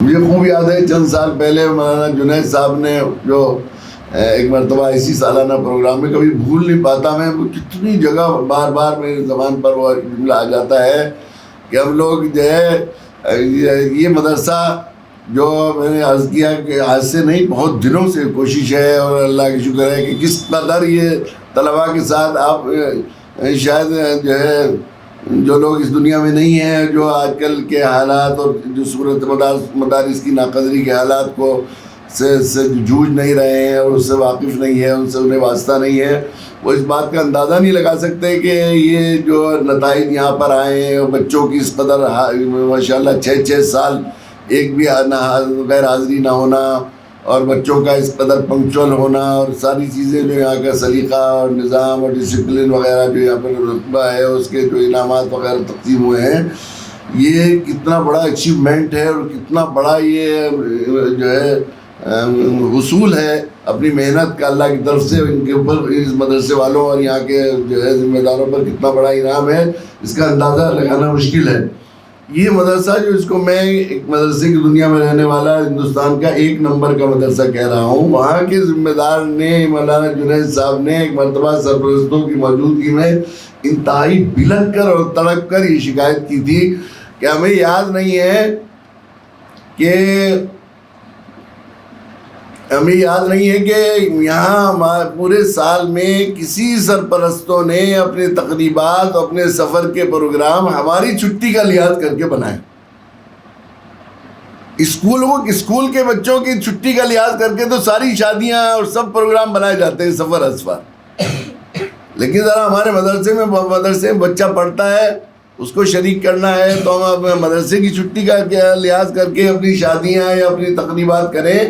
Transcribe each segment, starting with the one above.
مجھے خوب یاد ہے چند سال پہلے مولانا جنید صاحب نے جو ایک مرتبہ اسی سالانہ پروگرام میں، کبھی بھول نہیں پاتا میں، کتنی جگہ بار بار میری زبان پر وہ جملہ آ جاتا ہے کہ ہم لوگ جو ہے یہ مدرسہ جو میں نے عرض کیا کہ آج سے نہیں بہت دنوں سے کوشش ہے، اور اللہ کی شکر ہے کہ کس قدر یہ طلباء کے ساتھ آپ شاید جو ہے جو لوگ اس دنیا میں نہیں ہیں، جو آج کل کے حالات اور جو صورت مدارس کی ناقدری کے حالات کو سے جوجھ نہیں رہے ہیں اور اس سے واقف نہیں ہے، ان سے انہیں واسطہ نہیں ہے، وہ اس بات کا اندازہ نہیں لگا سکتے کہ یہ جو نتائج یہاں پر آئے ہیں، بچوں کی اس قدر ماشاءاللہ 6 سال ایک بھی غیر حاضری نہ ہونا، اور بچوں کا اس قدر پنکچول ہونا، اور ساری چیزیں جو یہاں کا سلیقہ اور نظام اور ڈسپلن وغیرہ جو یہاں پر رتبہ ہے، اس کے جو انعامات وغیرہ تقسیم ہوئے ہیں، یہ کتنا بڑا اچیومنٹ ہے اور کتنا بڑا یہ جو ہے حصول ہے اپنی محنت کا اللہ کی طرف سے ان کے اوپر، اس مدرسے والوں اور یہاں کے جو ہے ذمہ داروں پر کتنا بڑا انعام ہے، اس کا اندازہ لگانا مشکل ہے۔ یہ مدرسہ جو اس کو میں ایک مدرسے کی دنیا میں رہنے والا ہندوستان کا 1 نمبر کا مدرسہ کہہ رہا ہوں، وہاں کے ذمہ دار نے مولانا جنید صاحب نے ایک مرتبہ سرپرستوں کی موجودگی میں انتہائی بلک کر اور تڑپ کر یہ شکایت کی تھی کہ ہمیں یاد نہیں ہے کہ یہاں پورے سال میں کسی سرپرستوں نے اپنے تقریبات، اپنے سفر کے پروگرام ہماری چھٹی کا لحاظ کر کے بنائے۔ اسکول کے بچوں کی چھٹی کا لحاظ کر کے تو ساری شادیاں اور سب پروگرام بنائے جاتے ہیں، سفر اسفار، لیکن ذرا ہمارے مدرسے میں بچہ پڑھتا ہے، اس کو شریک کرنا ہے تو ہم مدرسے کی چھٹی کا لحاظ کر کے اپنی شادیاں یا اپنی تقریبات کریں۔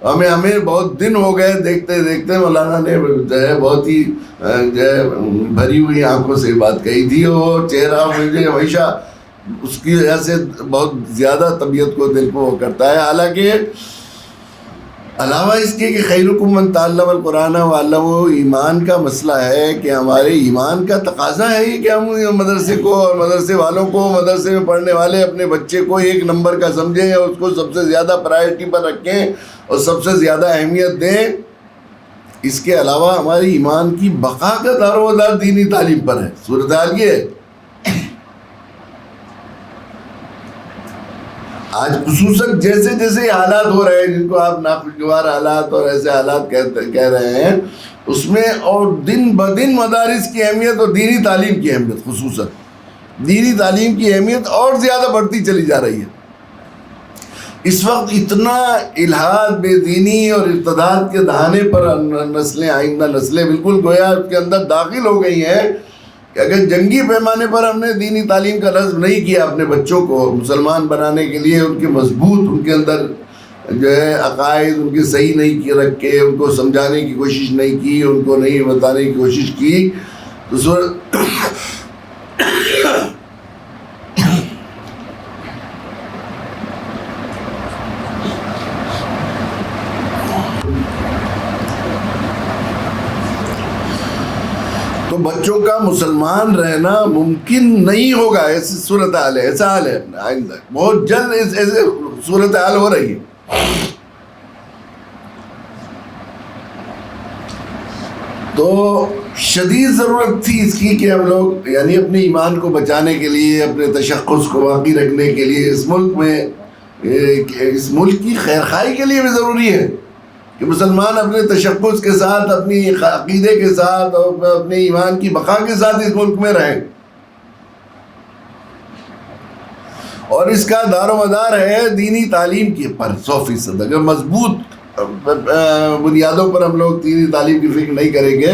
ہمیں بہت دن ہو گئے دیکھتے دیکھتے، مولانا نے جو ہے بہت ہی جو ہے بھری ہوئی آنکھوں سے بات کہی تھی، اور چہرہ مجھے ہمیشہ اس کی وجہ سے بہت زیادہ طبیعت کو، دل کو کرتا ہے۔ حالانکہ علاوہ اس کے کہ خیرکم من تعلم القرآن وعلمہ، ایمان کا مسئلہ ہے کہ ہمارے ایمان کا تقاضا ہے کہ ہم مدرسے کو اور مدرسے والوں کو، مدرسے میں پڑھنے والے اپنے بچے کو 1 نمبر کا سمجھیں اور اس کو سب سے زیادہ پرائرٹی پر رکھیں اور سب سے زیادہ اہمیت دیں۔ اس کے علاوہ ہماری ایمان کی بقا کا دار و مدار دینی تعلیم پر ہے۔ صورتحال یہ ہے آج خصوصاً جیسے جیسے حالات ہو رہے ہیں، جن کو آپ ناخوشگوار حالات اور ایسے حالات کہہ رہے ہیں، اس میں اور دن بدن مدارس کی اہمیت اور دینی تعلیم کی اہمیت، خصوصاً دینی تعلیم کی اہمیت اور زیادہ بڑھتی چلی جا رہی ہے۔ اس وقت اتنا الحاد، بے دینی اور ارتداد کے دہانے پر آئندہ نسلیں بالکل گویا اس کے اندر داخل ہو گئی ہیں کہ اگر جنگی پیمانے پر ہم نے دینی تعلیم کا نصب نہیں کیا اپنے بچوں کو مسلمان بنانے کے لیے، ان کے مضبوط، ان کے اندر جو ہے عقائد ان کے صحیح نہیں رکھ کے، ان کو سمجھانے کی کوشش نہیں کی، ان کو نہیں بتانے کی کوشش کی، تو بچوں کا مسلمان رہنا ممکن نہیں ہوگا۔ ایسی صورتحال ہے، ایسا حال ہے، آئندہ بہت جلد ایسے صورتحال ہو رہی ہے۔ تو شدید ضرورت تھی اس کی کہ ہم لوگ یعنی اپنے ایمان کو بچانے کے لیے، اپنے تشخص کو باقی رکھنے کے لیے، اس ملک کی خیرخواہی کے لیے بھی ضروری ہے کہ مسلمان اپنے تشخص کے ساتھ، اپنی عقیدے کے ساتھ اور اپنے ایمان کی بقا کے ساتھ اس ملک میں رہیں، اور اس کا دار و مدار ہے دینی تعلیم کے پر 100%۔ اگر مضبوط بنیادوں پر ہم لوگ دینی تعلیم کی فکر نہیں کریں گے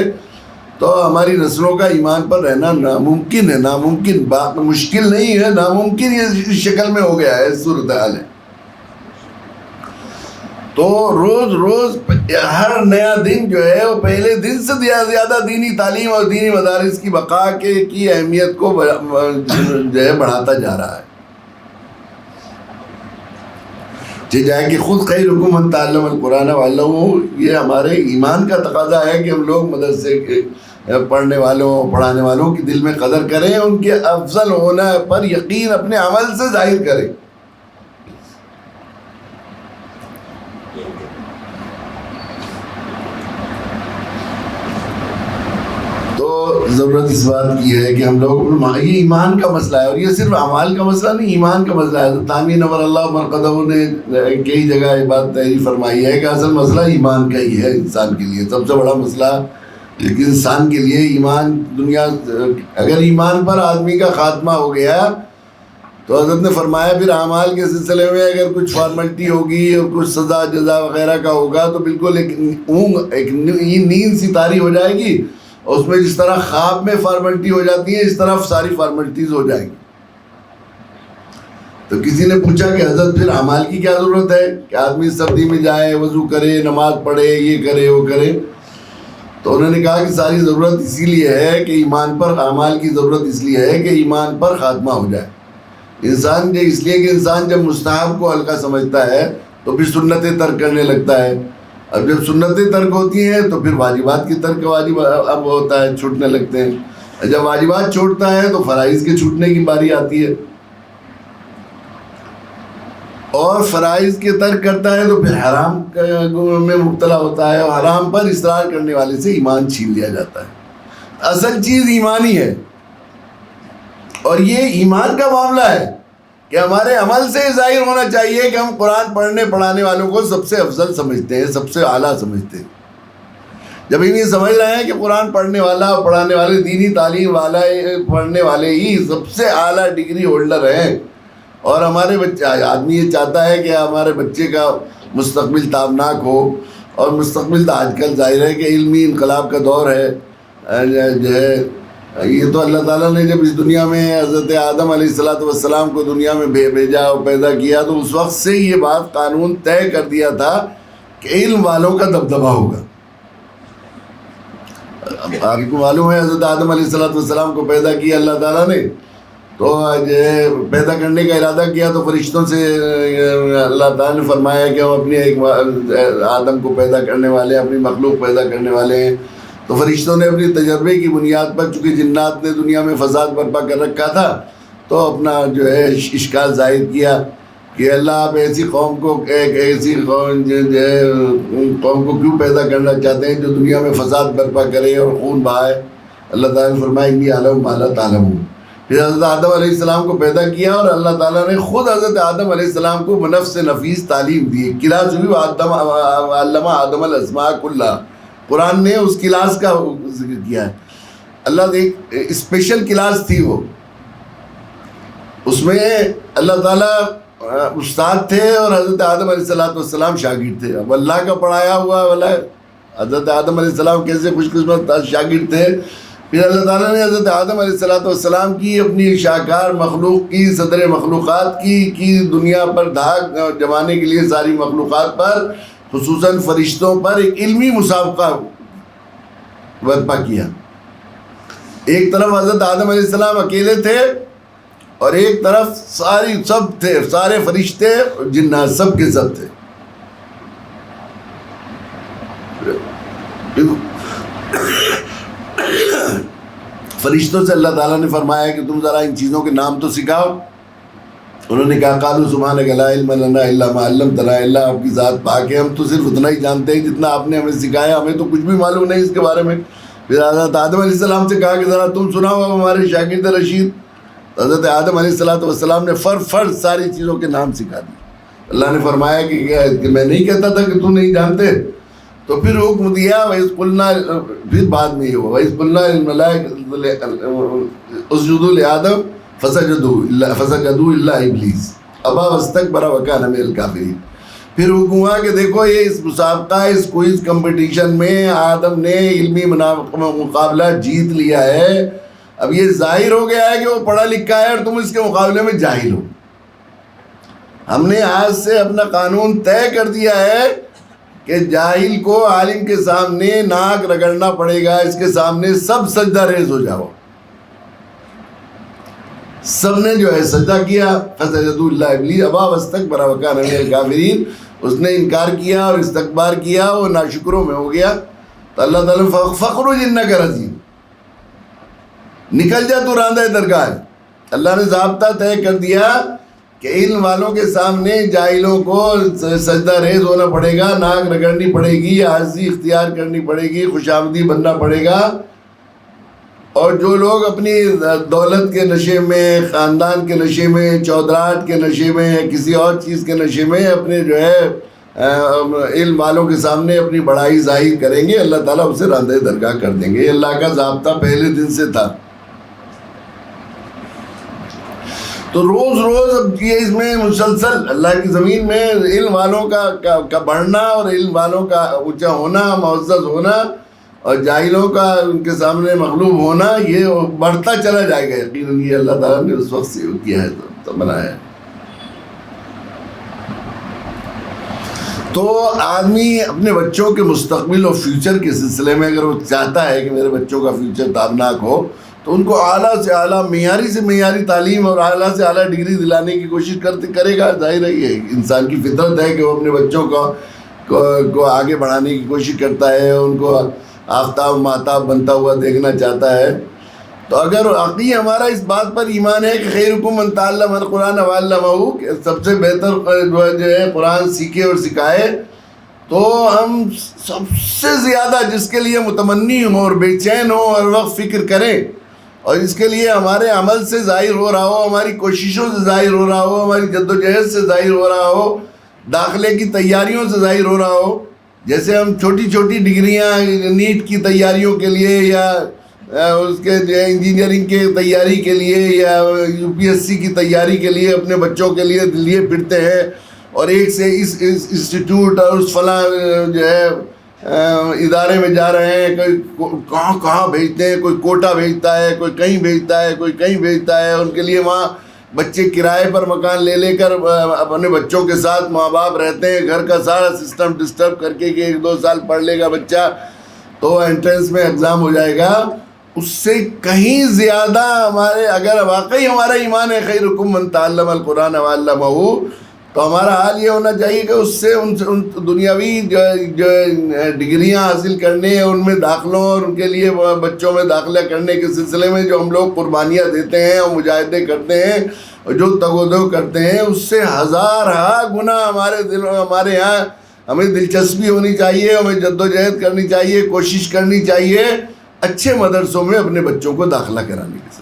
تو ہماری نسلوں کا ایمان پر رہنا ناممکن ہے، ناممکن بات، مشکل نہیں ہے، ناممکن یہ شکل میں ہو گیا ہے، صورتحال ہے۔ تو روز روز ہر نیا دن جو ہے وہ پہلے دن سے زیادہ دینی تعلیم اور دینی مدارس کی بقا کی اہمیت کو جو ہے بڑھاتا جا رہا ہے۔ جائے کہ خود خیرکم من تعلم القرآن وعلمہ، یہ ہمارے ایمان کا تقاضا ہے کہ ہم لوگ مدرسے کے پڑھنے والوں، پڑھانے والوں کی دل میں قدر کریں، ان کے افضل ہونا پر یقین اپنے عمل سے ظاہر کریں۔ تو ضرورت اس بات کی ہے کہ ہم لوگ، یہ ایمان کا مسئلہ ہے، اور یہ صرف اعمال کا مسئلہ نہیں، ایمان کا مسئلہ ہے۔ تانوی نور اللہ مرقدہ نے کئی جگہ یہ بات تحریر فرمائی ہے کہ اصل مسئلہ ایمان کا ہی ہے انسان کے لیے، سب سے بڑا مسئلہ انسان کے لیے ایمان۔ دنیا اگر ایمان پر آدمی کا خاتمہ ہو گیا تو حضرت نے فرمایا پھر اعمال کے سلسلے میں اگر کچھ فارملٹی ہوگی اور کچھ سزا جزا وغیرہ کا ہوگا تو بالکل ایک نیند سی طاری ہو جائے گی، اور اس میں جس طرح خواب میں فارملٹی ہو جاتی ہے اس طرح ساری فارملٹیز ہو جائیں گی۔ تو کسی نے پوچھا کہ حضرت پھر اعمال کی کیا ضرورت ہے کہ آدمی سردی میں جائے، وضو کرے، نماز پڑھے، یہ کرے وہ کرے؟ تو انہوں نے کہا کہ ساری ضرورت اسی لیے ہے کہ ایمان پر، اعمال کی ضرورت اس لیے ہے کہ ایمان پر خاتمہ ہو جائے انسان، اس لیے کہ انسان جب مستحب کو ہلکا سمجھتا ہے تو پھر سنتیں ترک کرنے لگتا ہے، اب جب سنتیں ترک ہوتی ہیں تو پھر واجبات کی ترک واجب اب ہوتا ہے، چھوٹنے لگتے ہیں، جب واجبات چھوڑتا ہے تو فرائض کے چھوٹنے کی باری آتی ہے، اور فرائض کے ترک کرتا ہے تو پھر حرام میں مبتلا ہوتا ہے، اور حرام پر اصرار کرنے والے سے ایمان چھین لیا جاتا ہے۔ اصل چیز ایمانی ہے، اور یہ ایمان کا معاملہ ہے کہ ہمارے عمل سے ظاہر ہونا چاہیے کہ ہم قرآن پڑھنے پڑھانے والوں کو سب سے افضل سمجھتے ہیں، سب سے اعلیٰ سمجھتے ہیں۔ جب ہم یہ سمجھ رہے ہیں کہ قرآن پڑھنے والا اور پڑھانے والے، دینی تعلیم والا پڑھنے والے ہی سب سے اعلیٰ ڈگری ہولڈر ہیں، اور ہمارے بچے، آدمی یہ چاہتا ہے کہ ہمارے بچے کا مستقبل تابناک ہو، اور مستقبل تو آج کل ظاہر ہے کہ علمی انقلاب کا دور ہے، جو ہے یہ تو اللہ تعالیٰ نے جب اس دنیا میں حضرت آدم علیہ السلام کو دنیا میں بھیجا اور پیدا کیا تو اس وقت سے یہ بات قانون طے کر دیا تھا کہ علم والوں کا دبدبہ ہوگا۔ آپ کو معلوم ہے حضرت آدم علیہ السلام کو پیدا کیا اللہ تعالیٰ نے، تو پیدا کرنے کا ارادہ کیا تو فرشتوں سے اللہ تعالیٰ نے فرمایا کہ ہم اپنی ایک آدم کو پیدا کرنے والے، اپنی مخلوق پیدا کرنے والے ہیں۔ تو فرشتوں نے اپنی تجربے کی بنیاد پر، چونکہ جنات نے دنیا میں فساد برپا کر رکھا تھا، تو اپنا جو ہے اشکال ظاہر کیا کہ اللہ آپ ایسی قوم کو، ایک ایسی قوم جو ہے قوم کو کیوں پیدا کرنا چاہتے ہیں جو دنیا میں فساد برپا کرے اور خون بہائے؟ اللہ تعالیٰ نے فرمایا انی اعلم ما لا تعلمون۔ پھر حضرت آدم علیہ السلام کو پیدا کیا، اور اللہ تعالیٰ نے خود حضرت آدم علیہ السلام کو بنفس نفیس تعلیم دی، کلاس ہوئی علم آدم الاسماء کلھا، قرآن نے اس کلاس کا ذکر کیا ہے۔ اللہ ایک اسپیشل کلاس تھی وہ، اس میں اللہ تعالیٰ استاد تھے اور حضرت آدم علیہ السلام شاگرد تھے۔ اب اللہ کا پڑھایا ہوا والا حضرت آدم علیہ السلام کیسے خوش قسمت شاگرد تھے۔ پھر اللہ تعالیٰ نے حضرت آدم علیہ السلام کی اپنی شاہکار مخلوق کی، صدر مخلوقات کی دنیا پر دھاک جمانے کے لیے ساری مخلوقات پر، خصوصاً فرشتوں پر ایک علمی مسابقہ برپا کیا۔ ایک طرف حضرت آدم علیہ السلام اکیلے تھے، اور ایک طرف سب تھے، سارے فرشتے جنات سب کے سب تھے۔ فرشتوں سے اللہ تعالیٰ نے فرمایا کہ تم ذرا ان چیزوں کے نام تو سکھاؤ۔ انہوں نے کہا قالوا سبحانک لا علم لنا الا ما علمتنا، اللہ آپ کی ذات پاک ہے، ہم تو صرف اتنا ہی جانتے ہیں جتنا آپ نے ہمیں سکھایا، ہمیں تو کچھ بھی معلوم نہیں اس کے بارے میں۔ پھر حضرت آدم علیہ السلام سے کہا کہ ذرا تم سناؤ ہمارے شاگرد رشید۔ حضرت آدم علیہ السلام نے فرد ساری چیزوں کے نام سکھا دی۔ اللہ نے فرمایا کہ میں نہیں کہتا تھا کہ تم نہیں جانتے، تو پھر حکم دیا وَإِذْ قُلْنَا، پھر بعد میں یہ ہوا وَإِذْ قُلْنَا لِلْمَلَائِكَةِ اسْجُدُوا لِآدَمَ فَسَجَدُوا إِلَّا إِبْلِيسَ أَبَىٰ وَاسْتَكْبَرَ وَكَانَ مِنَ الْكَافِرِينَ۔ پھر حکم ہوا کہ دیکھو یہ اس مسابقہ، اس کوئز کمپٹیشن میں آدم نے علمی مقابلہ جیت لیا ہے، اب یہ ظاہر ہو گیا ہے کہ وہ پڑھا لکھا ہے اور تم اس کے مقابلے میں جاہل ہو۔ ہم نے آج سے اپنا قانون طے کر دیا ہے کہ جاہل کو عالم کے سامنے ناک رگڑنا پڑے گا، اس کے سامنے سب سجدہ ریز ہو جاؤ۔ سب نے جو ہے سجدہ کیا، فسجدوا الا ابلیس ابا واستکبر وکان من الکافرین، اس نے انکار کیا اور استکبار کیا، وہ ناشکروں میں ہو گیا۔ تو اللہ تعالیٰ فخرج انک رجیم، نکل جا تو راندہ درگاہ۔ اللہ نے ضابطہ طے کر دیا کہ علم والوں کے سامنے جاہلوں کو سجدہ ریز ہونا پڑے گا، ناک رگڑنی پڑے گی، عاجزی اختیار کرنی پڑے گی، خوشامدی بننا پڑے گا. اور جو لوگ اپنی دولت کے نشے میں، خاندان کے نشے میں، چودراہٹ کے نشے میں، کسی اور چیز کے نشے میں اپنے جو ہے علم والوں کے سامنے اپنی بڑائی ظاہر کریں گے، اللہ تعالیٰ اسے راندہ درگاہ کر دیں گے. یہ اللہ کا ضابطہ پہلے دن سے تھا. تو روز روز اب یہ اس میں مسلسل اللہ کی زمین میں علم والوں کا بڑھنا اور علم والوں کا اونچا ہونا، معزز ہونا، اور جاہلوں کا ان کے سامنے مغلوب ہونا، یہ بڑھتا چلا جائے گا. یقیناً یہ اللہ تعالیٰ نے اس وقت سے کیا ہے، تو بنایا ہے. تو آدمی اپنے بچوں کے مستقبل اور فیوچر کے سلسلے میں اگر وہ چاہتا ہے کہ میرے بچوں کا فیوچر تابناک ہو، تو ان کو اعلیٰ سے اعلیٰ، معیاری سے معیاری تعلیم اور اعلیٰ سے اعلیٰ ڈگری دلانے کی کوشش کرے گا. ظاہر ہے یہ انسان کی فطرت ہے کہ وہ اپنے بچوں کو آگے بڑھانے کی کوشش کرتا ہے، ان کو آفتاب ماتاب بنتا ہوا دیکھنا چاہتا ہے. تو اگر واقعی ہمارا اس بات پر ایمان ہے کہ خیرکم من تعلم القرآن وعلمہ، کہ سب سے بہتر جو ہے قرآن سیکھے اور سکھائے، تو ہم سب سے زیادہ جس کے لیے متمنی ہوں اور بے چین ہوں اور وقت فکر کریں، اور اس کے لیے ہمارے عمل سے ظاہر ہو رہا ہو، ہماری کوششوں سے ظاہر ہو رہا ہو، ہماری جد و جہد سے ظاہر ہو رہا ہو، داخلے کی تیاریوں سے ظاہر ہو رہا ہو. جیسے ہم چھوٹی چھوٹی ڈگریاں نیٹ کی تیاریوں کے لیے، یا اس کے انجینئرنگ کے تیاری کے لیے، یا UPSC کی تیاری کے لیے اپنے بچوں کے لیے پھرتے ہیں، اور ایک سے اس انسٹیٹیوٹ اور اس فلاں جو ہے ادارے میں جا رہے ہیں، کوئی کہاں بھیجتے ہیں، کوئی کوٹا بھیجتا ہے، کوئی کہیں بھیجتا ہے، کوئی کہیں بھیجتا ہے. ان کے لیے وہاں بچے کرائے پر مکان لے کر اپنے بچوں کے ساتھ ماں باپ رہتے ہیں، گھر کا سارا سسٹم ڈسٹرب کر کے کہ 1-2 سال پڑھ لے گا بچہ تو انٹرنس میں ایگزام ہو جائے گا. اس سے کہیں زیادہ اگر واقعی ہمارا ایمان ہے خیرکم من تعلم القرآن وعلمہ، تو ہمارا حال یہ ہونا چاہیے کہ اس سے ان دنیاوی جو ڈگریاں حاصل کرنے، ان میں داخلوں اور ان کے لیے بچوں میں داخلہ کرنے کے سلسلے میں جو ہم لوگ قربانیاں دیتے ہیں اور مجاہدے کرتے ہیں اور جو تگ و دو کرتے ہیں، اس سے ہزارہا گنا ہمارے یہاں ہمیں دلچسپی ہونی چاہیے، ہمیں جد و جہد کرنی چاہیے، کوشش کرنی چاہیے اچھے مدرسوں میں اپنے بچوں کو داخلہ کرانے کی.